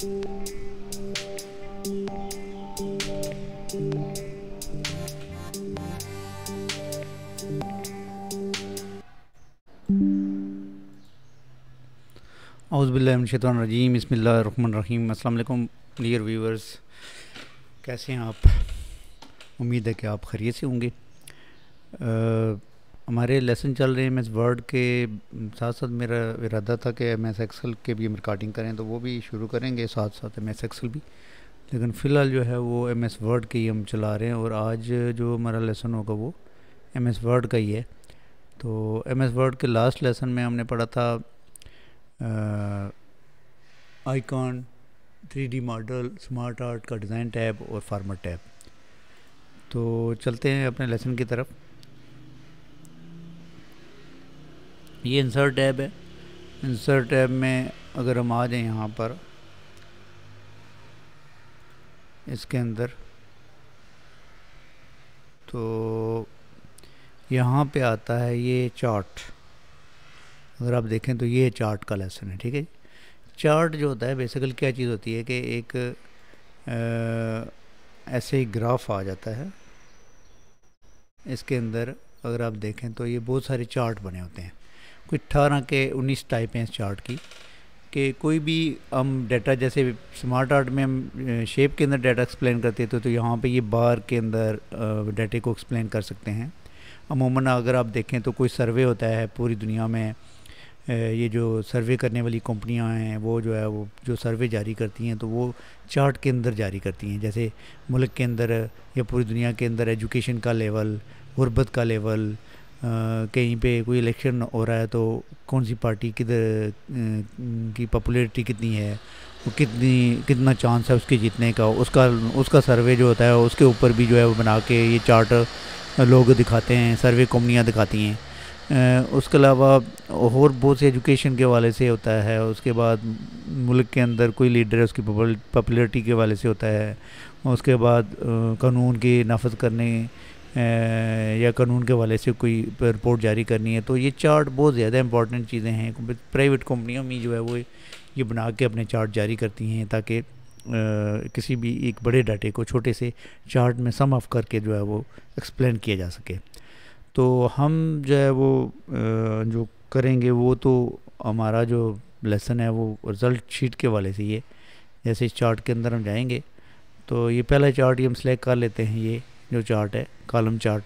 औज़ुबिल्लाहिमिनश्शैतानिर्रजीम बिस्मिल्लाहिर्रहमानिर्रहीम। अस्सलाम वालेकुम डियर व्यूअर्स, कैसे हैं आप? उम्मीद है कि आप खैरियत से होंगे। हमारे लेसन चल रहे हैं एमएस वर्ड के साथ साथ मेरा इरादा था कि एमएस एक्सेल के भी हम रिकॉर्डिंग करें, तो वो भी शुरू करेंगे साथ साथ एमएस एक्सेल भी। लेकिन फ़िलहाल जो है वो एमएस वर्ड के ही हम चला रहे हैं, और आज जो हमारा लेसन होगा वो एमएस वर्ड का ही है। तो एमएस वर्ड के लास्ट लेसन में हमने पढ़ा था icon, 3D model, smart art का डिज़ाइन टैब और फार्मेट टैब। तो चलते हैं अपने लेसन की तरफ। ये इंसर्ट टैब है। इंसर्ट टैब में अगर हम आ जाएं यहाँ पर, इसके अंदर, तो यहाँ पे आता है ये चार्ट। अगर आप देखें तो ये चार्ट का लेसन है, ठीक है। चार्ट जो होता है बेसिकली क्या चीज़ होती है कि एक ऐसे ही ग्राफ आ जाता है। इसके अंदर अगर आप देखें तो ये बहुत सारे चार्ट बने होते हैं, कोई 18 के 19 टाइप हैं इस चार्ट की। कि कोई भी हम डाटा, जैसे स्मार्ट आर्ट में हम शेप के अंदर डाटा एक्सप्लेन करते थे, तो यहाँ पे ये बार के अंदर डाटे को एक्सप्लेन कर सकते हैं। अमूमन अगर आप देखें तो कोई सर्वे होता है पूरी दुनिया में, ये जो सर्वे करने वाली कंपनियां हैं वो जो है वो जो सर्वे जारी करती हैं तो वो चार्ट के अंदर जारी करती हैं। जैसे मुल्क के अंदर या पूरी दुनिया के अंदर एजुकेशन का लेवल, गुर्बत का लेवल, कहीं पे कोई इलेक्शन हो रहा है तो कौन सी पार्टी किधर की पॉपुलैरिटी कितनी है, वो कितना चांस है उसके जीतने का, उसका सर्वे जो होता है उसके ऊपर भी जो है वो बना के ये चार्ट लोग दिखाते हैं, सर्वे कंपनियां दिखाती हैं। उसके अलावा और बहुत से एजुकेशन के हवाले से होता है। उसके बाद मुल्क के अंदर कोई लीडर है उसकी पॉपुलैरिटी के हवाले से होता है। उसके बाद कानून की नाफज करने या कानून के हवाले से कोई रिपोर्ट जारी करनी है। तो ये चार्ट बहुत ज़्यादा इंपॉर्टेंट चीज़ें हैं। प्राइवेट कंपनियों में जो है वो ये बना के अपने चार्ट जारी करती हैं ताकि किसी भी एक बड़े डाटे को छोटे से चार्ट में सम ऑफ करके जो है वो एक्सप्लेन किया जा सके। तो हम जो है वो जो करेंगे वो तो हमारा जो लेसन है वो रिज़ल्ट शीट के वाले से ही है। जैसे इस चार्ट के अंदर हम जाएंगे तो ये पहला चार्ट ही हम सेलेक्ट कर लेते हैं, ये जो चार्ट है कॉलम चार्ट,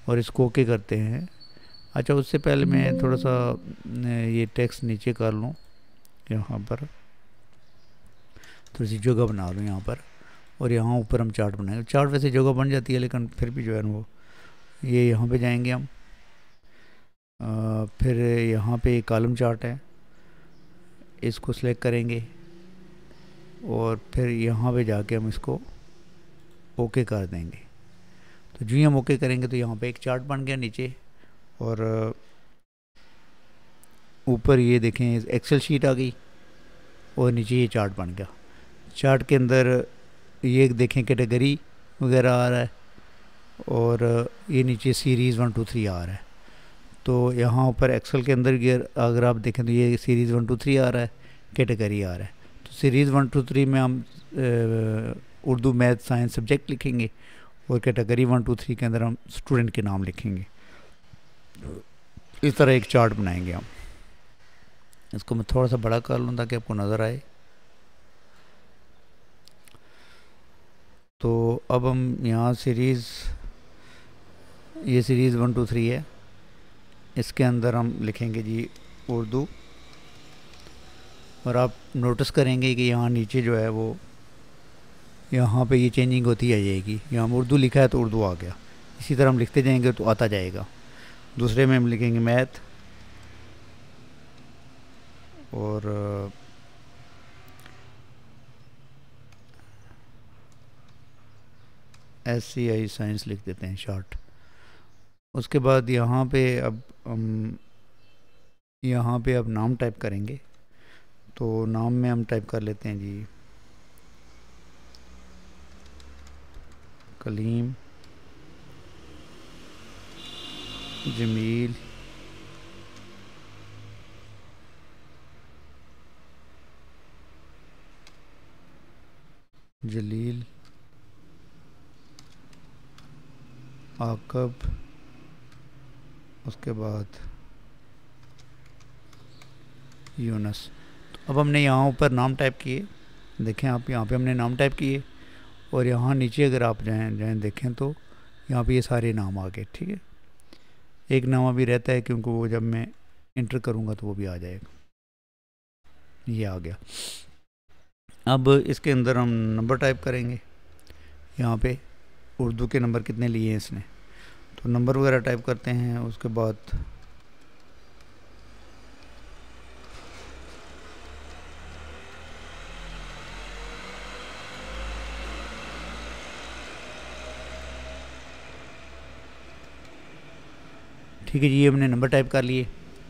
और इसको ओके करते हैं। अच्छा, उससे पहले मैं थोड़ा सा ये टेक्स्ट नीचे कर लूँ, यहाँ पर थोड़ी सी जगह बना लूँ यहाँ पर, और यहाँ ऊपर हम चार्ट बनाएंगे। चार्ट वैसे जगह बन जाती है लेकिन फिर भी जो है वो ये यहाँ पे जाएंगे हम। फिर यहाँ पे कॉलम चार्ट है, इसको सिलेक्ट करेंगे और फिर यहाँ पे जाके हम इसको ओके कर देंगे। तो जो ही हम ओके करेंगे तो यहाँ पे एक चार्ट बन गया नीचे, और ऊपर ये देखें एक्सेल शीट आ गई और नीचे ये चार्ट बन गया। चार्ट के अंदर ये देखें कैटेगरी वगैरह आ रहा है, और ये नीचे सीरीज़ 1 2 3 आ रहा है। तो यहाँ ऊपर एक्सेल के अंदर अगर आप देखें तो ये सीरीज़ 1 2 3 आ रहा है, कैटेगरी आ रहा है। तो सीरीज़ 1 2 3 में हम उर्दू, मैथ, साइंस सब्जेक्ट लिखेंगे, और कैटेगरी 1 2 3 के अंदर हम स्टूडेंट के नाम लिखेंगे। इस तरह एक चार्ट बनाएंगे हम। इसको मैं थोड़ा सा बड़ा कर लूँ ताकि आपको नज़र आए। तो अब हम यहाँ ये सीरीज़ 1 2 3 है, इसके अंदर हम लिखेंगे जी उर्दू। और आप नोटिस करेंगे कि यहाँ नीचे जो है वो यहाँ पे ये चेंजिंग होती आ जाएगी। यहाँ उर्दू लिखा है तो उर्दू आ गया, इसी तरह हम लिखते जाएंगे तो आता जाएगा। दूसरे में हम लिखेंगे मैथ, और SCI साइंस लिख देते हैं शॉर्ट। उसके बाद यहाँ पे अब हम नाम टाइप करेंगे। तो नाम में हम टाइप कर लेते हैं जी कलीम जमील जलील, आकब, उसके बाद यूनस। तो अब हमने यहाँ ऊपर नाम टाइप किए, देखें आप यहाँ पे हमने नाम टाइप किए, और यहाँ नीचे अगर आप जाएँ देखें तो यहाँ पे ये सारे नाम आ गए। ठीक है, एक नाम अभी रहता है क्योंकि वो जब मैं इंटर करूँगा तो वो भी आ जाएगा, ये आ गया। अब इसके अंदर हम नंबर टाइप करेंगे, यहाँ पे उर्दू के नंबर कितने लिए हैं इसने, तो नंबर वगैरह टाइप करते हैं। उसके बाद ठीक है जी, ये हमने नंबर टाइप कर लिए।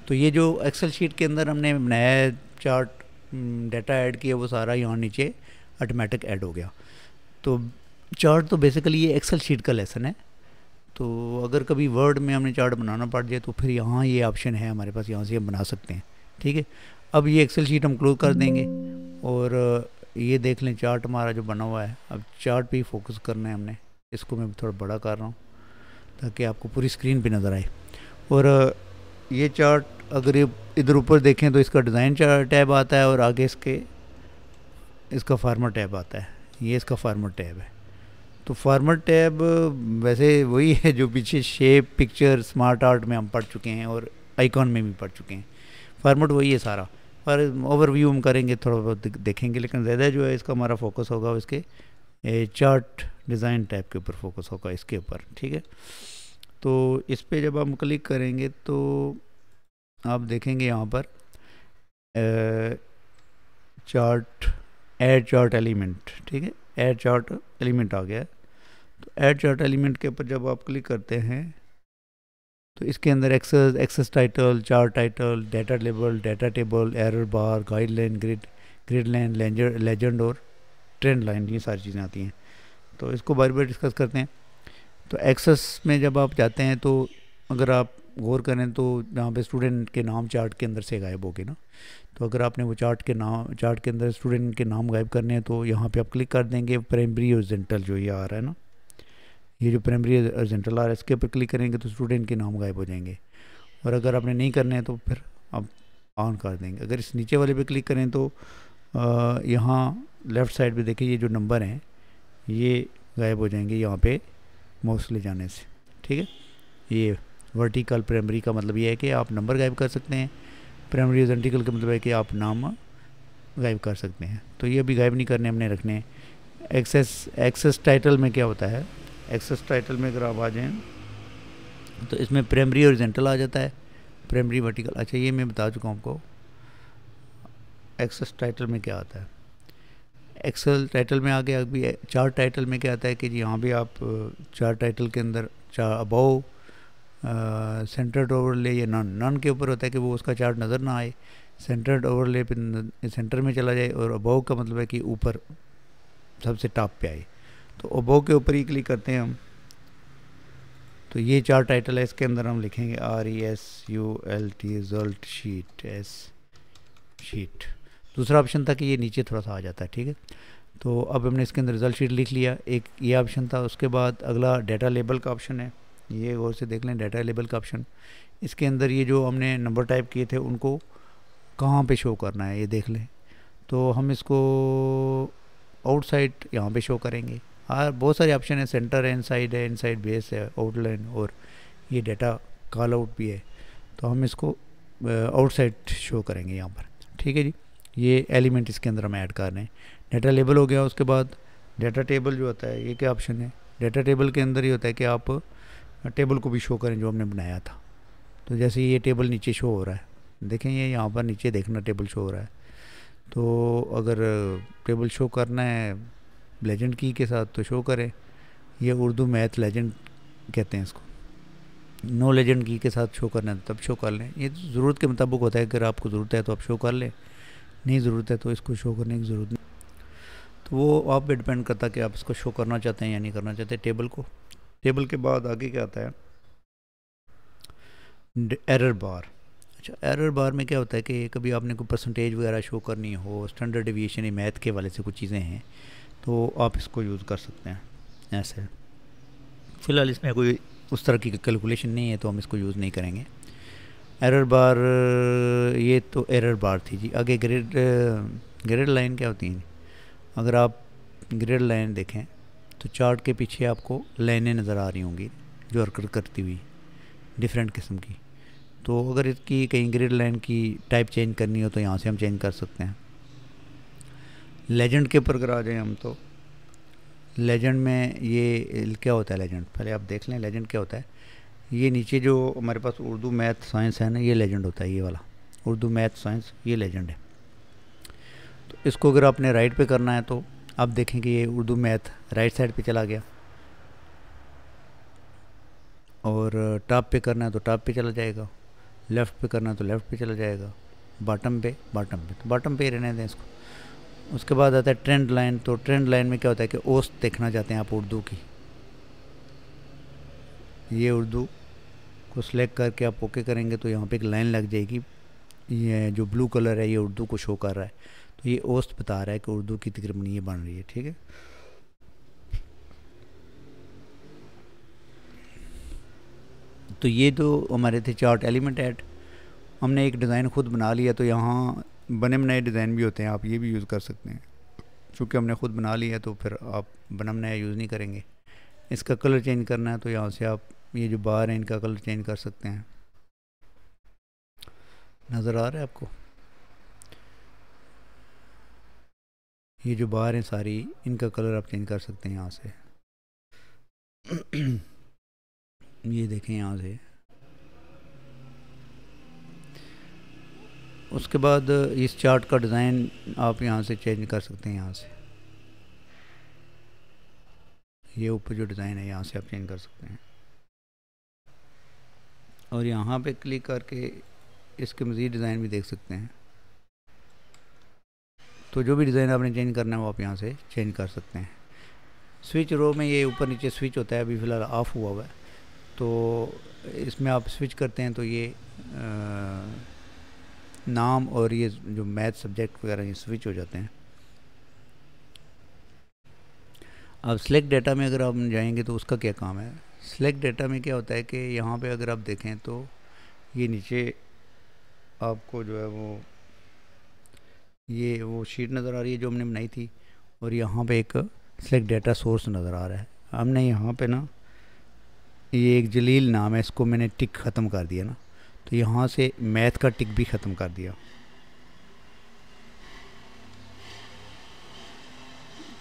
तो ये जो एक्सेल शीट के अंदर हमने नया चार्ट डाटा ऐड किया वो सारा यहाँ नीचे ऑटोमेटिक ऐड हो गया। तो चार्ट तो बेसिकली ये एक्सेल शीट का लेसन है। तो अगर कभी वर्ड में हमने चार्ट बनाना पड़ जाए तो फिर यहाँ ये ऑप्शन है हमारे पास, यहाँ से हम बना सकते हैं। ठीक है, अब ये एक्सेल शीट हम क्लोज कर देंगे और ये देख लें चार्ट हमारा जो बना हुआ है। अब चार्ट पे ही फोकस करना है हमने, इसको मैं थोड़ा बड़ा कर रहा हूँ ताकि आपको पूरी स्क्रीन पे नज़र आए। और ये चार्ट अगर ये इधर ऊपर देखें तो इसका डिज़ाइन टैब आता है और आगे इसका फार्मर टैब आता है, ये इसका फार्मर टैब है। तो फार्मर टैब वैसे वही है जो पीछे शेप, पिक्चर, स्मार्ट आर्ट में हम पढ़ चुके हैं और आइकॉन में भी पढ़ चुके हैं। फार्मेट वही है सारा, पर ओवरव्यू हम करेंगे, थोड़ा बहुत देखेंगे, लेकिन ज़्यादा जो है इसका हमारा फोकस होगा इसके चार्ट डिज़ाइन टैब के ऊपर फोकस होगा इसके ऊपर। ठीक है, तो इस पर जब हम क्लिक करेंगे तो आप देखेंगे यहाँ पर चार्ट, ऐड चार्ट एलिमेंट। ठीक है, ऐड चार्ट एलिमेंट आ गया है। तो ऐड चार्ट एलिमेंट के ऊपर जब आप क्लिक करते हैं तो इसके अंदर axis title, chart title, data label, data table, error bar, guideline, grid line, legend और ट्रेंड लाइन, ये सारी चीज़ें आती हैं। तो इसको बार बार डिस्कस करते हैं। तो एक्सेस में जब आप जाते हैं तो अगर आप गौर करें तो यहाँ पे स्टूडेंट के नाम चार्ट के अंदर से गायब हो गए ना। तो अगर आपने वो चार्ट के अंदर स्टूडेंट के नाम गायब करने हैं तो यहाँ पे आप क्लिक कर देंगे, प्राइमरी हॉरिजॉन्टल जो ये आ रहा है ना, ये जो प्राइमरी हॉरिजॉन्टल आ रहा है इसके ऊपर क्लिक करेंगे तो स्टूडेंट के नाम गायब हो जाएंगे। और अगर आपने नहीं करने हैं तो फिर आप ऑन कर देंगे। अगर इस नीचे वाले पे क्लिक करें तो यहाँ लेफ़्ट साइड पे देखिए ये जो नंबर हैं ये गायब हो जाएंगे यहाँ पे माउस ले जाने से। ठीक है, ये वर्टिकल प्राइमरी का मतलब ये है कि आप नंबर गायब कर सकते हैं, प्राइमरी हॉरिजॉन्टल का मतलब है कि आप नाम गायब कर सकते हैं। तो ये अभी गायब नहीं करने, हमने रखने हैं। एक्सेस टाइटल में क्या होता है, एक्सेस टाइटल में अगर आप आ जाएँ तो इसमें प्राइमरी हॉरिजॉन्टल आ जाता है, प्राइमरी वर्टिकल। अच्छा, ये मैं बता चुका हूँ आपको। एक्सेस टाइटल में क्या आता है, एक्सेल टाइटल में आ गया। अभी चार्ट टाइटल में क्या आता है कि यहाँ भी आप चार्ट टाइटल के अंदर अबाउ, सेंटर्ड ओवरले या नन के ऊपर होता है कि वो उसका चार्ट नज़र ना आए, सेंटर्ड ओवरले पे सेंटर में चला जाए, और अबाउ का मतलब है कि ऊपर सबसे टॉप पे आए। तो अबाउ के ऊपर ही क्लिक करते हैं हम। तो ये चार्ट टाइटल है, इसके अंदर हम लिखेंगे RESULT result sheet, S sheet. दूसरा ऑप्शन था कि ये नीचे थोड़ा सा आ जाता है। ठीक है, तो अब हमने इसके अंदर रिजल्ट शीट लिख लिया, एक ये ऑप्शन था। उसके बाद अगला डाटा लेबल का ऑप्शन है, ये गौर से देख लें, डाटा लेबल का ऑप्शन। इसके अंदर ये जो हमने नंबर टाइप किए थे उनको कहाँ पे शो करना है ये देख लें। तो हम इसको आउटसाइड यहाँ पे शो करेंगे। हाँ, बहुत सारे ऑप्शन है, सेंटर है, इनसाइड बेस है, आउटलाइन, और ये डाटा कॉल आउट भी है। तो हम इसको आउटसाइड शो करेंगे यहाँ पर। ठीक है जी, ये एलिमेंट इसके अंदर हम ऐड कर रहे हैं। डाटा लेबल हो गया। उसके बाद डाटा टेबल जो होता है, ये क्या ऑप्शन है, डाटा टेबल के अंदर ही होता है कि आप टेबल को भी शो करें जो हमने बनाया था। तो जैसे ये टेबल नीचे शो हो रहा है, देखें ये यहाँ पर नीचे देखना टेबल शो हो रहा है। तो अगर टेबल शो करना है लेजेंड की के साथ तो शो करें, ये उर्दू मैथ लेजेंड कहते हैं इसको। नो लेजेंड की के साथ शो करना है तब शो कर लें, ये ज़रूरत के मुताबिक होता है। अगर आपको ज़रूरत है तो आप शो कर लें, नहीं ज़रूरत है तो इसको शो करने की ज़रूरत नहीं। तो वो आप पे डिपेंड करता है कि आप इसको शो करना चाहते हैं या नहीं करना चाहते टेबल को। टेबल के बाद आगे क्या आता है, एरर बार। अच्छा, एरर बार में क्या होता है कि कभी आपने कोई परसेंटेज वगैरह शो करनी हो, स्टैंडर्ड डेविएशन या मैथ के वाले से कुछ चीज़ें हैं, तो आप इसको यूज़ कर सकते हैं ऐसे। फ़िलहाल इसमें कोई उस तरह की कैलकुलेशन नहीं है तो हम इसको यूज़ नहीं करेंगे। एरर बार, ये तो एरर बार थी जी। आगे ग्रिड लाइन क्या होती है? अगर आप ग्रिड लाइन देखें तो चार्ट के पीछे आपको लाइनें नज़र आ रही होंगी जो हरकत करती हुई डिफरेंट किस्म की। तो अगर इसकी कहीं ग्रिड लाइन की टाइप चेंज करनी हो तो यहाँ से हम चेंज कर सकते हैं। लेजेंड के ऊपर अगर आ जाए हम, तो लेजेंड में ये क्या होता है? लेजेंड पहले आप देख लें लेजेंड क्या होता है। ये नीचे जो हमारे पास उर्दू मैथ साइंस है ना, ये लेजेंड होता है। ये वाला उर्दू मैथ साइंस ये लेजेंड है। तो इसको अगर आपने राइट पे करना है तो आप देखें कि ये उर्दू मैथ राइट साइड पे चला गया, और टॉप पे करना है तो टॉप पे चला जाएगा, लेफ़्ट पे करना है तो लेफ़्ट पे चला जाएगा, बॉटम पे तो बॉटम पे रहने दें इसको। उसके बाद आता है ट्रेंड लाइन। तो ट्रेंड लाइन में क्या होता है कि औसत देखना चाहते हैं आप उर्दू की। ये उर्दू को सिलेक्ट करके आप ओके करेंगे तो यहाँ पे एक लाइन लग जाएगी। ये जो ब्लू कलर है ये उर्दू को शो कर रहा है, तो ये औसत बता रहा है कि उर्दू की तकरीबन ये बन रही है। ठीक है, तो ये तो हमारे थे चार्ट एलिमेंट ऐड। हमने एक डिज़ाइन खुद बना लिया, तो यहाँ बने बनाए डिज़ाइन भी होते हैं, आप ये भी यूज़ कर सकते हैं। चूँकि हमने खुद बना लिया तो फिर आप बना बनाया यूज़ नहीं करेंगे। इसका कलर चेंज करना है तो यहाँ से आप ये जो बार है इनका कलर चेंज कर सकते हैं। नज़र आ रहा है आपको? ये जो बार हैं सारी, इनका कलर आप चेंज कर सकते हैं यहाँ से। ये देखें यहाँ से। उसके बाद इस चार्ट का डिज़ाइन आप यहाँ से चेंज कर सकते हैं। यहाँ से ये ऊपर जो डिज़ाइन है यहाँ से आप चेंज कर सकते हैं, और यहाँ पे क्लिक करके इसके मज़ीद डिज़ाइन भी देख सकते हैं। तो जो भी डिज़ाइन आपने चेंज करना है वो आप यहाँ से चेंज कर सकते हैं। स्विच रो में ये ऊपर नीचे स्विच होता है, अभी फ़िलहाल ऑफ़ हुआ हुआ है, तो इसमें आप स्विच करते हैं तो ये नाम और ये जो मैथ सब्जेक्ट वगैरह ये स्विच हो जाते हैं। अब सिलेक्ट डेटा में अगर आप जाएंगे तो उसका क्या काम है? सिलेक्ट डेटा में क्या होता है कि यहाँ पे अगर आप देखें तो ये नीचे आपको जो है वो शीट नज़र आ रही है जो हमने बनाई थी, और यहाँ पे एक सिलेक्ट डेटा सोर्स नज़र आ रहा है। हमने यहाँ पे ना ये एक जलील नाम है, इसको मैंने टिक ख़त्म कर दिया ना, तो यहाँ से मैथ का टिक भी ख़त्म कर दिया।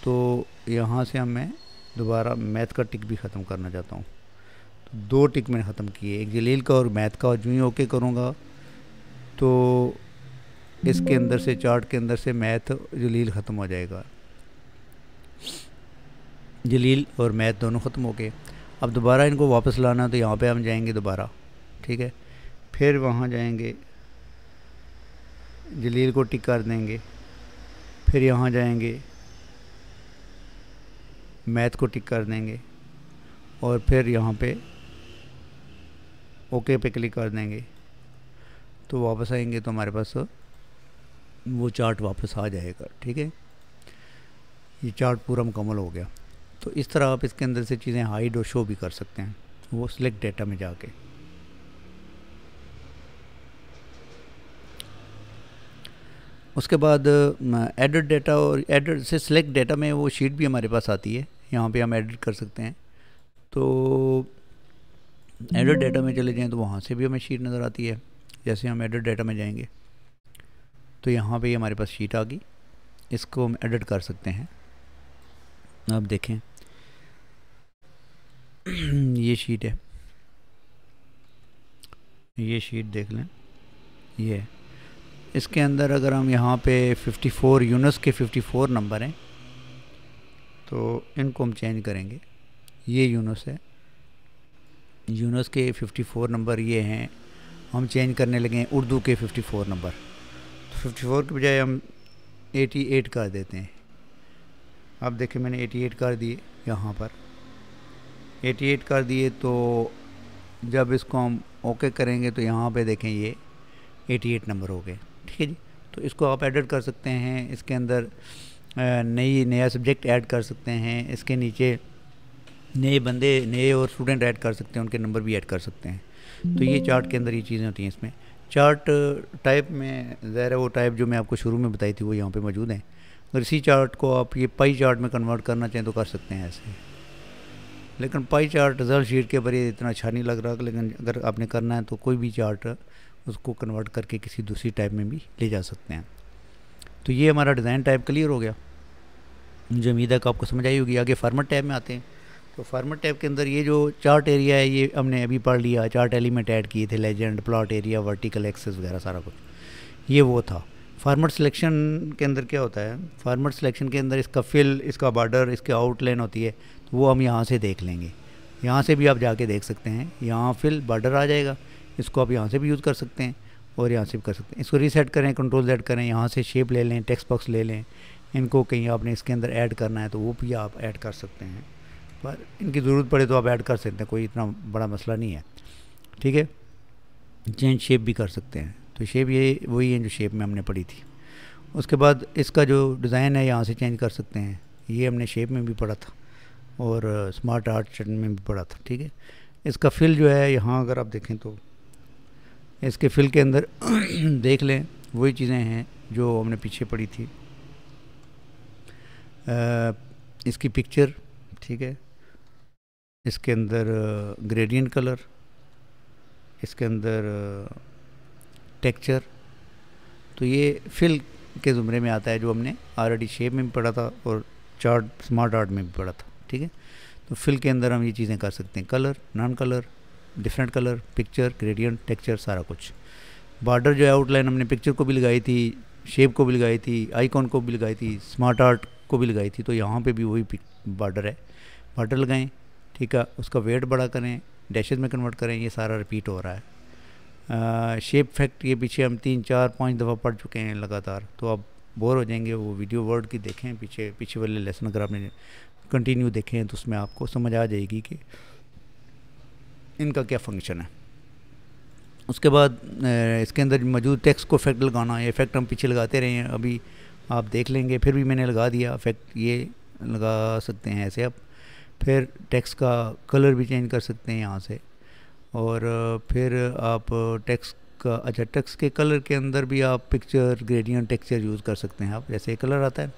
तो यहाँ से मैं दोबारा मैथ का टिक भी ख़त्म करना चाहता हूँ, तो 2 टिक मैंने ख़त्म किए, एक जलील का और मैथ का। और जो ही ओके करूँगा तो इसके अंदर से चार्ट के अंदर से मैथ जलील ख़त्म हो जाएगा। जलील और मैथ दोनों ख़त्म हो गए। अब दोबारा इनको वापस लाना, तो यहाँ पे हम जाएंगे दोबारा, ठीक है, फिर वहाँ जाएंगे, जलील को टिक कर देंगे, फिर यहाँ जाएंगे, मैथ को टिक कर देंगे, और फिर यहाँ पे ओके पे क्लिक कर देंगे, तो वापस आएंगे तो हमारे पास वो चार्ट वापस आ जाएगा। ठीक है, ये चार्ट पूरा मुकम्मल हो गया। तो इस तरह आप इसके अंदर से चीज़ें हाइड और शो भी कर सकते हैं, वो सिलेक्ट डेटा में जाके। उसके बाद एडिट डेटा, और एडिट से सिलेक्ट डेटा में वो शीट भी हमारे पास आती है, यहाँ पे हम एडिट कर सकते हैं। तो एडिट डेटा में चले जाएं तो वहाँ से भी हमें शीट नज़र आती है। जैसे हम एडिट डेटा में जाएंगे तो यहाँ पे हमारे पास शीट आ गई, इसको हम एडिट कर सकते हैं। आप देखें ये शीट है, ये शीट देख लें, ये इसके अंदर अगर हम यहाँ पे 54 यूनस के 54 नंबर हैं तो इनको हम चेंज करेंगे। ये यूनस है, यूनस के 54 नंबर ये हैं, हम चेंज करने लगे हैं उर्दू के 54 नंबर। तो 54 के बजाय हम 88 कर देते हैं। अब देखें मैंने 88 कर दिए, यहाँ पर 88 कर दिए, तो जब इसको हम ओके करेंगे तो यहाँ पे देखें ये 88 नंबर हो गए। ठीक है जी, तो इसको आप एडिट कर सकते हैं। इसके अंदर नया सब्जेक्ट ऐड कर सकते हैं, इसके नीचे नए बंदे, नए और स्टूडेंट ऐड कर सकते हैं, उनके नंबर भी ऐड कर सकते हैं। तो ये चार्ट के अंदर ये चीज़ें होती हैं। इसमें चार्ट टाइप में ज़ाहिर है वो टाइप जो मैं आपको शुरू में बताई थी वो यहाँ पे मौजूद हैं। अगर इसी चार्ट को आप ये पाई चार्ट में कन्वर्ट करना चाहें तो कर सकते हैं ऐसे, लेकिन पाई चार्ट रिजल्ट शीट के ऊपर ये इतना अच्छा नहीं लग रहा। लेकिन अगर आपने करना है तो कोई भी चार्ट उसको कन्वर्ट करके किसी दूसरी टाइप में भी ले जा सकते हैं। तो ये हमारा डिज़ाइन टाइप क्लियर हो गया, मुझे उम्मीद है कि आपको समझ आई होगी। आगे फार्मेट टैब में आते हैं। तो फार्मेट टैब के अंदर ये जो चार्ट एरिया है ये हमने अभी पढ़ लिया, चार्ट एलिमेंट ऐड किए थे, legend, plot area, vertical access वगैरह सारा कुछ, ये वो था। फार्मेट सिलेक्शन के अंदर क्या होता है, फार्मेट सिलेक्शन के अंदर इसका फिल, इसका बॉर्डर, इसके आउटलाइन होती है, तो वो हम यहाँ से देख लेंगे। यहाँ से भी आप जाके देख सकते हैं, यहाँ फिल बॉर्डर आ जाएगा, इसको आप यहाँ से भी यूज़ कर सकते हैं और यहाँ से भी कर सकते हैं। इसको रीसेट करें, कंट्रोल Z करें, यहाँ से शेप ले लें, टेक्स्ट बॉक्स ले लें, इनको कहीं आपने इसके अंदर ऐड करना है तो वो भी आप ऐड कर सकते हैं, पर इनकी ज़रूरत पड़े तो आप ऐड कर सकते हैं, कोई इतना बड़ा मसला नहीं है, ठीक है। चेंज शेप भी कर सकते हैं। तो शेप ये वही है जो शेप में हमने पढ़ी थी। उसके बाद इसका जो डिज़ाइन है यहाँ से चेंज कर सकते हैं, ये हमने शेप में भी पढ़ा था और स्मार्ट आर्ट में भी पढ़ा था, ठीक है। इसका फिल जो है यहाँ अगर आप देखें तो इसके फिल के अंदर देख लें वही चीज़ें हैं जो हमने पीछे पढ़ी थी। इसकी पिक्चर, ठीक है, इसके अंदर ग्रेडियंट कलर, इसके अंदर टेक्सचर, तो ये फिल के ज़ुमरे में आता है जो हमने ऑलरेडी शेप में भी पढ़ा था और चार्ट स्मार्ट आर्ट में भी पढ़ा था, ठीक है। तो फिल के अंदर हम ये चीज़ें कर सकते हैं, colour, non colour, different colour, picture, gradient, texture, सारा कुछ। बॉर्डर जो है आउटलाइन हमने पिक्चर को भी लगाई थी, शेप को भी लगाई थी, आइकॉन को भी लगाई थी, स्मार्ट आर्ट को भी लगाई थी, तो यहाँ पे भी वही बॉर्डर है, बॉर्डर लगाएं, ठीक है। उसका वेट बड़ा करें, डैशेज में कन्वर्ट करें, ये सारा रिपीट हो रहा है। शेप फैक्ट ये पीछे हम 3, 4, 5 दफ़ा पढ़ चुके हैं लगातार, तो आप बोर हो जाएंगे। वो वीडियो वर्ड की देखें, पीछे वाले लेसन अगर आपने कंटिन्यू देखें तो उसमें आपको समझ आ जाएगी कि इनका क्या फंक्शन है। उसके बाद इसके अंदर मौजूद टेक्स्ट को इफेक्ट लगाना, ये इफेक्ट हम पीछे लगाते रहे हैं, अभी आप देख लेंगे, फिर भी मैंने लगा दिया इफेक्ट, ये लगा सकते हैं ऐसे आप। फिर टेक्स्ट का कलर भी चेंज कर सकते हैं यहाँ से, और फिर आप टेक्स्ट का, अच्छा टेक्स्ट के कलर के अंदर भी आप पिक्चर, ग्रेडियंट, टेक्सचर यूज़ कर सकते हैं। आप जैसे कलर आता है,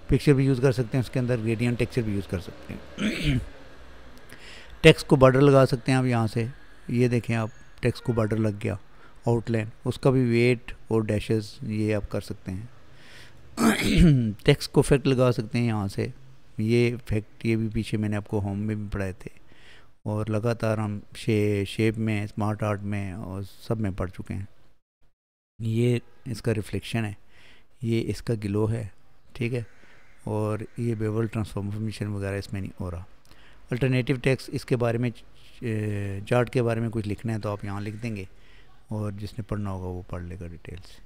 पिक्चर भी यूज़ कर सकते हैं, उसके अंदर ग्रेडियंट, टेक्सचर भी यूज़ कर सकते हैं। टेक्स्ट को बॉर्डर लगा सकते हैं आप यहाँ से, ये देखें आप, टेक्स्ट को बॉर्डर लग गया, आउटलाइन, उसका भी वेट और डैशेस ये आप कर सकते हैं। टेक्स्ट को इफेक्ट लगा सकते हैं यहाँ से, ये इफेक्ट ये भी पीछे मैंने आपको होम में भी पढ़ाए थे, और लगातार हम शेप में, स्मार्ट आर्ट में और सब में पढ़ चुके हैं। ये इसका रिफ्लेक्शन है, ये इसका ग्लो है, ठीक है, और ये बेवल ट्रांसफॉर्मेशन वगैरह इसमें नहीं हो रहा। अल्टरनेटिव टेक्स्ट, इसके बारे में चार्ट के बारे में कुछ लिखना है तो आप यहाँ लिख देंगे, और जिसने पढ़ना होगा वो पढ़ लेगा डिटेल से।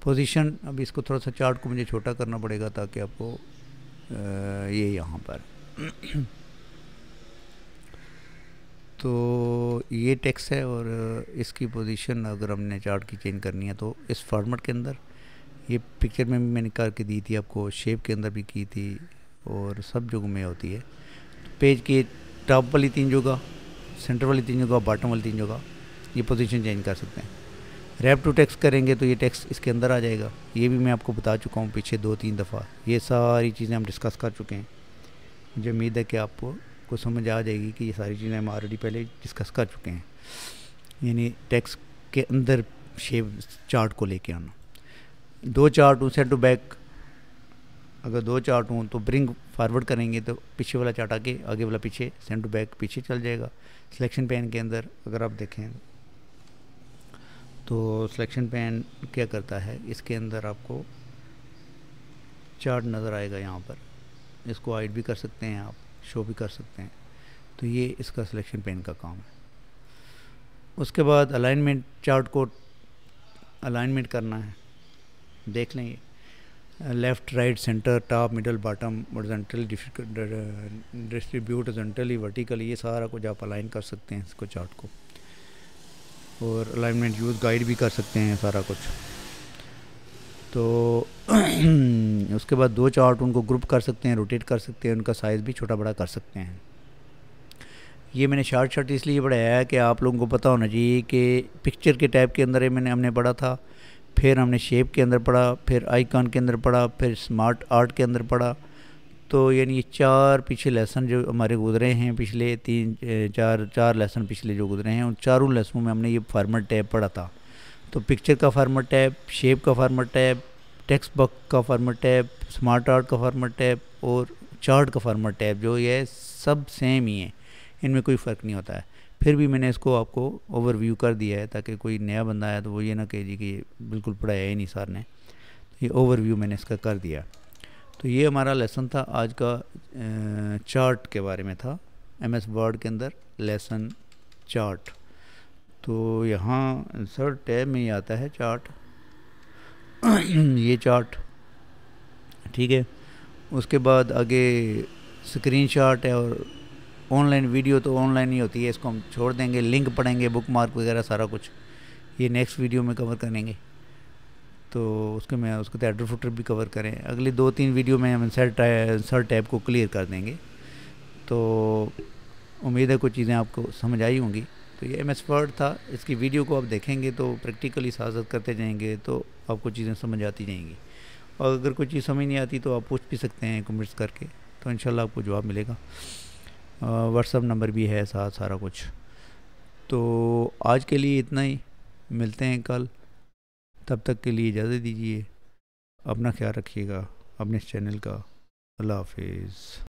पोजीशन, अब इसको थोड़ा सा चार्ट को मुझे छोटा करना पड़ेगा ताकि आपको ये यहाँ पर तो ये टेक्स्ट है, और इसकी पोजीशन अगर हमने चार्ट की चेंज करनी है तो इस फॉर्मेट के अंदर, ये पिक्चर में भी मैंने करके दी थी आपको, शेप के अंदर भी की थी, और सब जगह में होती है। पेज की टॉप वाली 3 जगह, सेंटर वाली 3 जगह, बॉटम वाली 3 जगह ये पोजीशन चेंज कर सकते हैं। रैप टू टेक्स्ट करेंगे तो ये टेक्स्ट इसके अंदर आ जाएगा, ये भी मैं आपको बता चुका हूँ पीछे 2-3 दफ़ा, ये सारी चीज़ें हम डिस्कस कर चुके हैं। मुझे उम्मीद है कि आपको समझ आ जाएगी कि ये सारी चीज़ें हम ऑलरेडी पहले डिस्कस कर चुके हैं, यानी टेक्स्ट के अंदर शेप चार्ट को लेके आना। 2 चार्ट हूँ सेंड टू बैक, अगर 2 चार्ट हूँ तो ब्रिंग फॉरवर्ड करेंगे तो पीछे वाला चार्ट आगे, आगे वाला पीछे, सेंड टू बैक पीछे चल जाएगा। सिलेक्शन पैन के अंदर अगर आप देखें तो सिलेक्शन पैन क्या करता है, इसके अंदर आपको चार्ट नज़र आएगा यहाँ पर, इसको हाइड भी कर सकते हैं आप, शो भी कर सकते हैं, तो ये इसका सिलेक्शन पैन का काम है। उसके बाद अलाइनमेंट, चार्ट को अलाइनमेंट करना है, देख लें ये left, right, centre, top, middle, bottom, horizontal, distribute horizontally, vertically, ये सारा कुछ आप अलाइन कर सकते हैं इसको, चार्ट को, और अलाइनमेंट यूज़ गाइड भी कर सकते हैं सारा कुछ। तो उसके बाद 2 चार्ट उनको ग्रुप कर सकते हैं, रोटेट कर सकते हैं, उनका साइज़ भी छोटा बड़ा कर सकते हैं। ये मैंने शॉर्ट इसलिए पढ़ाया है कि आप लोगों को पता होना चाहिए कि पिक्चर के टाइप के अंदर हमने पढ़ा था, फिर हमने शेप के अंदर पढ़ा, फिर आइकॉन के अंदर पढ़ा, फिर स्मार्ट आर्ट के अंदर पढ़ा। तो यानी ये 4 पीछे लेसन जो हमारे गुजरे हैं, पिछले 4 लेसन पिछले जो गुजरे हैं, उन चारों लेसनों में हमने ये फार्मेट टैब पढ़ा था। तो पिक्चर का फार्मेट टैब, शेप का फार्मेट टैब, टेक्स्ट बॉक्स का फार्मेट टैब, स्मार्ट आर्ट का फार्मेट टैब और चार्ट का फार्मेट टैब, जो ये सब सेम ही है, इनमें कोई फ़र्क नहीं होता है। फिर भी मैंने इसको आपको ओवरव्यू कर दिया है ताकि कोई नया बंदा आया तो वो ये ना कहे जी कि बिल्कुल पढ़ाया ही नहीं सर ने। ये ओवरव्यू मैंने इसका कर दिया। तो ये हमारा लेसन था आज का, चार्ट के बारे में था, MS वर्ड के अंदर लेसन चार्ट। तो यहाँ इंसर्ट टैब में ही आता है चार्ट ये चार्ट, ठीक है। उसके बाद आगे स्क्रीन शॉट है, और ऑनलाइन वीडियो तो ऑनलाइन ही होती है, इसको हम छोड़ देंगे, लिंक पढ़ेंगे, बुक मार्क वगैरह सारा कुछ ये नेक्स्ट वीडियो में कवर करेंगे। तो उसके तो हेडर फुटर भी कवर करें, अगली 2-3 वीडियो में हम इंसर्ट टैब को क्लियर कर देंगे। तो उम्मीद है कुछ चीज़ें आपको समझ आई होंगी। तो ये MS वर्ड था, इसकी वीडियो को आप देखेंगे तो प्रैक्टिकली साथ करते जाएंगे तो आपको चीज़ें समझ आती जाएंगी। और अगर कोई चीज़ समझ नहीं आती तो आप पूछ भी सकते हैं कमेंट्स करके, तो इंशाल्लाह आपको जवाब मिलेगा। व्हाट्सअप नंबर भी है साथ, सारा कुछ। तो आज के लिए इतना ही, मिलते हैं कल, तब तक के लिए इजाज़त दीजिए। अपना ख्याल रखिएगा, अपने इस चैनल का। अल्लाह हाफिज़।